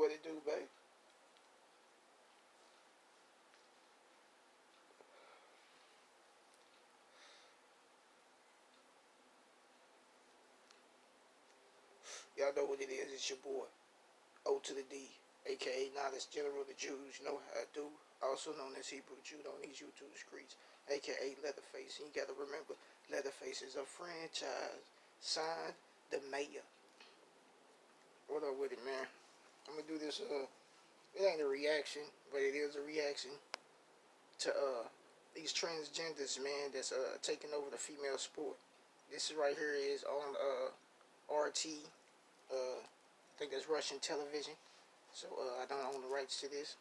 What it do, babe? Y'all know what it is. It's your boy, O to the D, aka Nihilus General the Jews. You know how I do. Also known as Hebrew Jude on these YouTube streets, aka Leatherface. And you gotta remember, Leatherface is a franchise. Signed, the mayor. What up with it, man? I'm gonna do this, it ain't a reaction, but it is a reaction to, these transgenders, man, that's, taking over the female sport. This right here is on, RT, I think that's Russian television. So, I don't own the rights to this.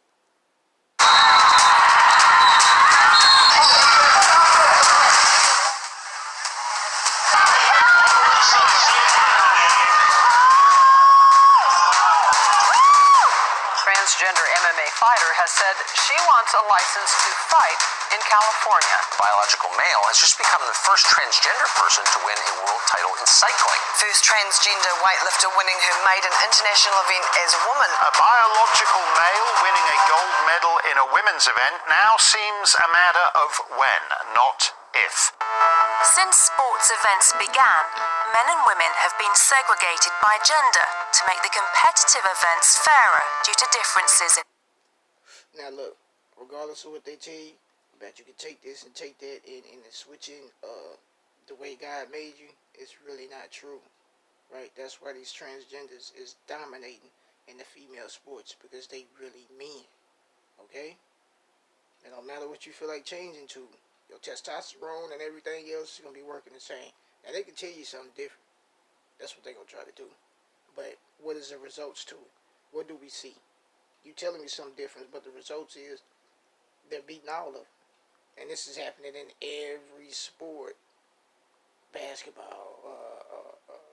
Transgender MMA fighter has said she wants a license to fight in California. Biological male has just become the first transgender person to win a world title in cycling. First transgender weightlifter winning her maiden international event as a woman. A biological male winning a gold medal in a women's event now seems a matter of when, not if. Since sports events began, men and women have been segregated by gender to make the competitive events fairer due to differences in... Now look, regardless of what they tell you, I bet you can take this and take that and switching the way God made you, it's really not true. Right? That's why these transgenders is dominating in the female sports, because they really mean. Okay? It don't matter what you feel like changing to. Your testosterone and everything else is going to be working the same. Now, they can tell you something different. That's what they're going to try to do. But what is the results to it? What do we see? You telling me something different, but the results is they're beating all of them. And this is happening in every sport. Basketball,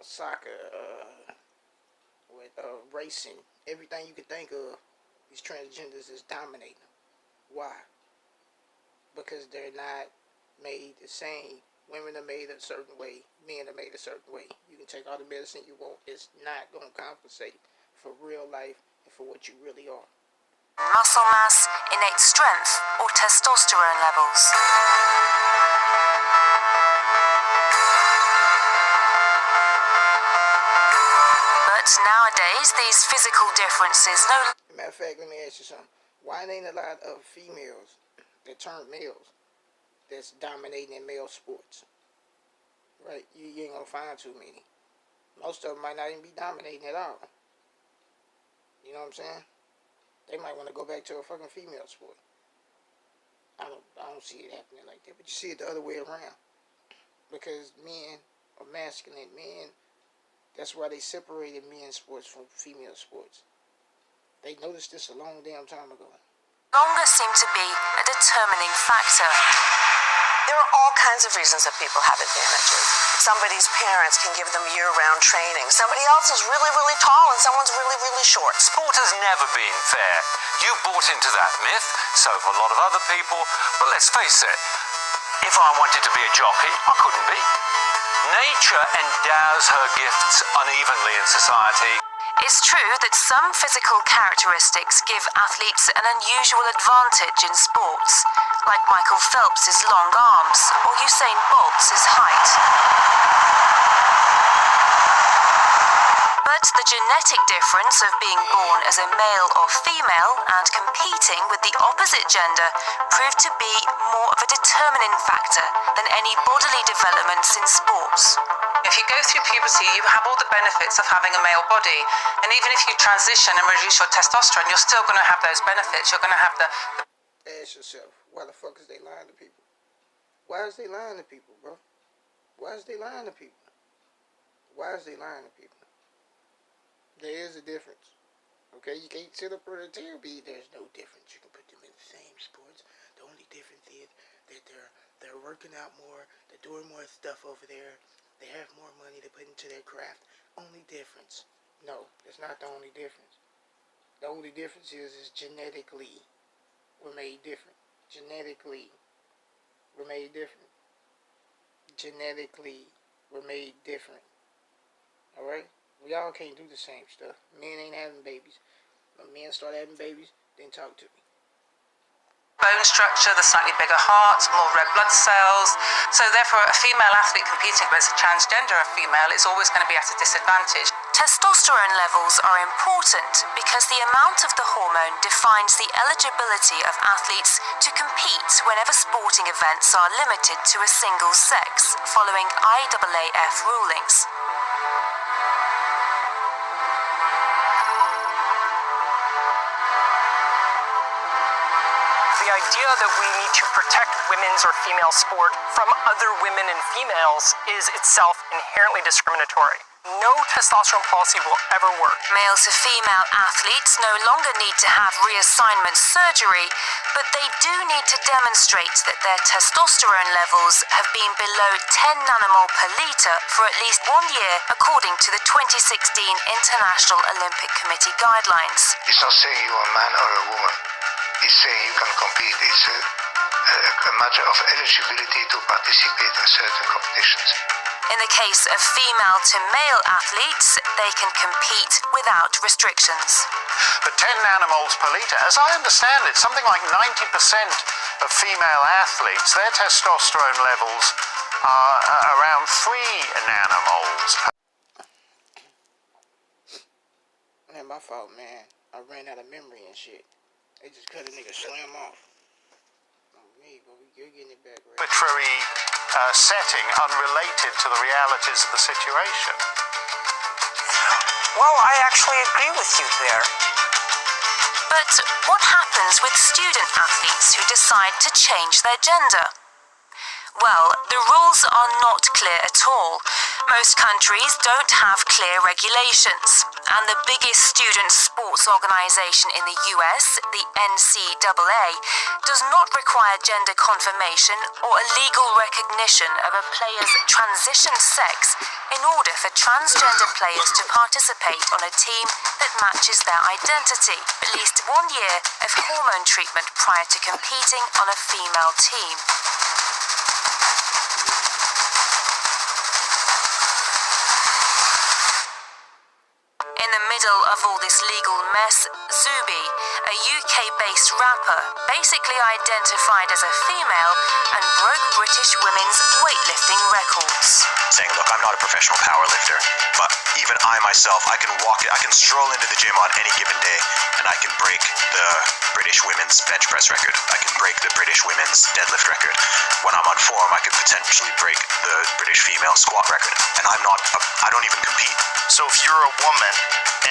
soccer, with racing. Everything you can think of, these transgenders is dominating. Why? Because they're not made the same. Women are made a certain way. Men are made a certain way. You can take all the medicine you want. It's not going to compensate for real life and for what you really are. Muscle mass, innate strength, or testosterone levels. But nowadays, these physical differences no... Matter of fact, let me ask you something. Why ain't a lot of females that turn males that's dominating in male sports? Right? You ain't gonna find too many. Most of them might not even be dominating at all. You know what I'm saying? They might want to go back to a fucking female sport. I don't see it happening like that, but you see it the other way around. Because men are masculine men. That's why they separated men's sports from female sports. They noticed this a long damn time ago. Longer seem to be a determining factor. There are all kinds of reasons that people have advantages. Somebody's parents can give them year-round training. Somebody else is really, really tall and someone's really, really short. Sport has never been fair. You bought into that myth, so have a lot of other people, but let's face it, if I wanted to be a jockey, I couldn't be. Nature endows her gifts unevenly in society. It's true that some physical characteristics give athletes an unusual advantage in sports, like Michael Phelps' long arms or Usain Bolt's height. But the genetic difference of being born as a male or female and competing with the opposite gender proved to be more of a determining factor than any bodily developments in sports. If you go through puberty, you have all the benefits of having a male body. And even if you transition and reduce your testosterone, you're still going to have those benefits. You're going to have the... Ask yourself, why the fuck is they lying to people? Why is they lying to people, bro? Why is they lying to people? Why is they lying to people? There is a difference. Okay, you can't sit up there and tell me there's no difference. You can put them in the same sports. The only difference is that they're working out more, they're doing more stuff over there. They have more money to put into their craft. Only difference. No, it's not the only difference. The only difference is genetically we're made different. Genetically we're made different. Genetically we're made different. Alright? We all can't do the same stuff. Men ain't having babies. When men start having babies, then talk to me. Bone structure, the slightly bigger heart, more red blood cells. So therefore, a female athlete competing against a transgender female is always going to be at a disadvantage. Testosterone levels are important because the amount of the hormone defines the eligibility of athletes to compete whenever sporting events are limited to a single sex, following IAAF rulings. The idea that we need to protect women's or female sport from other women and females is itself inherently discriminatory. No testosterone policy will ever work. Male to female athletes no longer need to have reassignment surgery, but they do need to demonstrate that their testosterone levels have been below 10 nanomole per litre for at least 1 year, according to the 2016 International Olympic Committee guidelines. It's not saying you're a man or a woman. It's saying you can compete. It's a matter of eligibility to participate in certain competitions. In the case of female to male athletes, they can compete without restrictions. But 10 nanomoles per litre, as I understand it, something like 90% of female athletes, their testosterone levels are around 3 nanomoles. Man, my fault, man. I ran out of memory and shit. They just cut a nigga slam off. Me, but we're getting it back right. Arbitrary setting unrelated to the realities of the situation. Well, I actually agree with you there. But what happens with student athletes who decide to change their gender? Well, the rules are not clear at all. Most countries don't have clear regulations, and the biggest student sports organization in the US, the NCAA, does not require gender confirmation or a legal recognition of a player's transition sex in order for transgender players to participate on a team that matches their identity, at least 1 year of hormone treatment prior to competing on a female team. In the middle of all this legal mess, Zuby, a UK-based rapper, basically identified as a female and broke British women's weightlifting records. Saying, look, I'm not a professional powerlifter, but even I myself, I can stroll into the gym on any given day and I can break the British women's bench press record. I can break the British women's deadlift record. When I'm on form, I could potentially break the British female squat record. And I don't even compete. So if you're a woman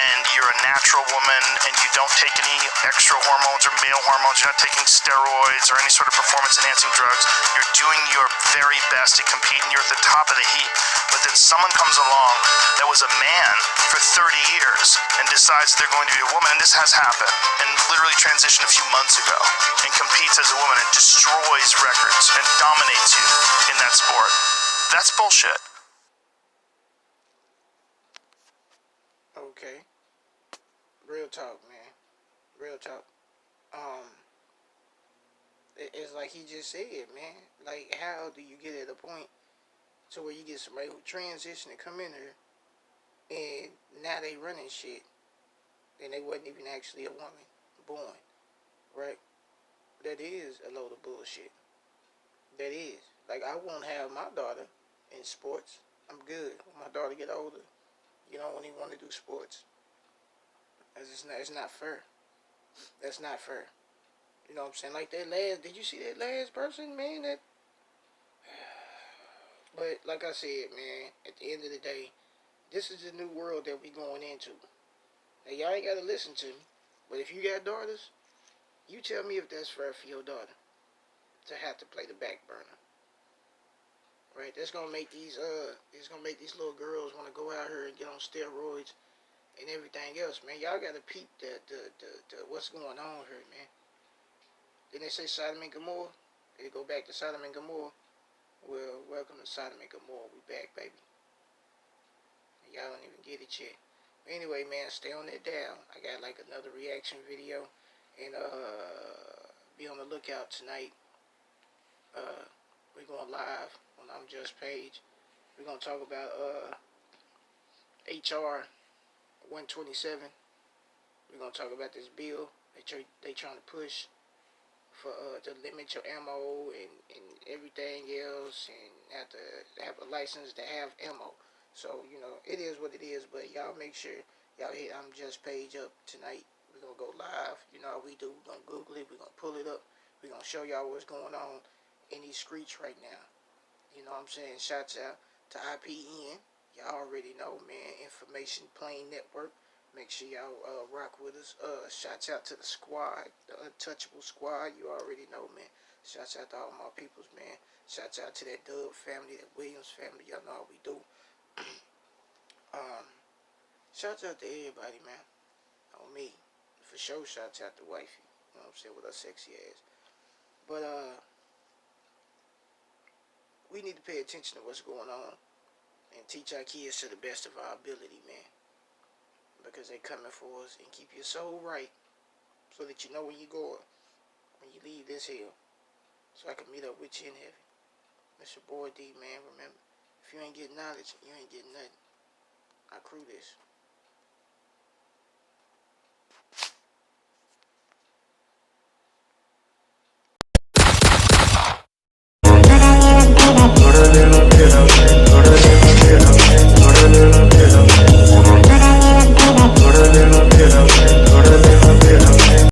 and you're a natural woman and you don't take any extra hormones or male hormones, you're not taking steroids or any sort of performance-enhancing drugs, you're doing your very best to compete and you're at the top of the heap. But then someone comes along that was a man for 30 years and decides they're going to be a woman, and this has happened, and literally transitioned a few months ago, and competes as a woman and destroys records and dominates you in that sport. That's bullshit. Okay. Real talk, man. Real talk. It's like he just said, man. Like, how do you get at a point to where you get somebody who transition and come in here, and now they running shit, and they wasn't even actually a woman born, right? That is a load of bullshit. That is. Like, I won't have my daughter in sports. I'm good. When my daughter get older, you don't even want to do sports. It's not fair. That's not fair. You know what I'm saying? Like that last, did you see that last person, man? But like I said, man, at the end of the day, this is the new world that we going into. Now, y'all ain't got to listen to me, but if you got daughters, you tell me if that's fair for your daughter to have to play the back burner. Right? That's gonna make these little girls want to go out here and get on steroids and everything else, man. Y'all gotta peep the what's going on here, man. Then they say Sodom and Gomorrah. They go back to Sodom and Gomorrah. Well, welcome to Sodom and Gomorrah. We back, baby. And y'all don't even get it yet. But anyway, man, stay on that dial. I got like another reaction video, and be on the lookout tonight. We're going live on I'm Just page. We're gonna talk about HR 127. We're gonna talk about this bill they trying to push for to limit your ammo and everything else, and have to have a license to have ammo. So it is what it is. But y'all make sure y'all hit I'm Just page up tonight. We're gonna go live. You know how we do. We're gonna Google it. We're gonna pull it up. We're gonna show y'all what's going on in these streets right now. You know what I'm saying? Shouts out to IPN. Y'all already know, man. Information Plane Network. Make sure y'all rock with us. Shouts out to the squad, the Untouchable Squad. You already know, man. Shouts out to all my peoples, man. Shouts out to that Dub family, that Williams family. Y'all know how we do. Shouts out to everybody, man. On me. For sure, shouts out to wifey. You know what I'm saying? With her sexy ass. But, we need to pay attention to what's going on and teach our kids to the best of our ability, man. Because they coming for us, and keep your soul right so that you know where you're going when you leave this hill. So I can meet up with you in heaven. It's your boy D, man. Remember, if you ain't getting knowledge, you ain't getting nothing. I crew this.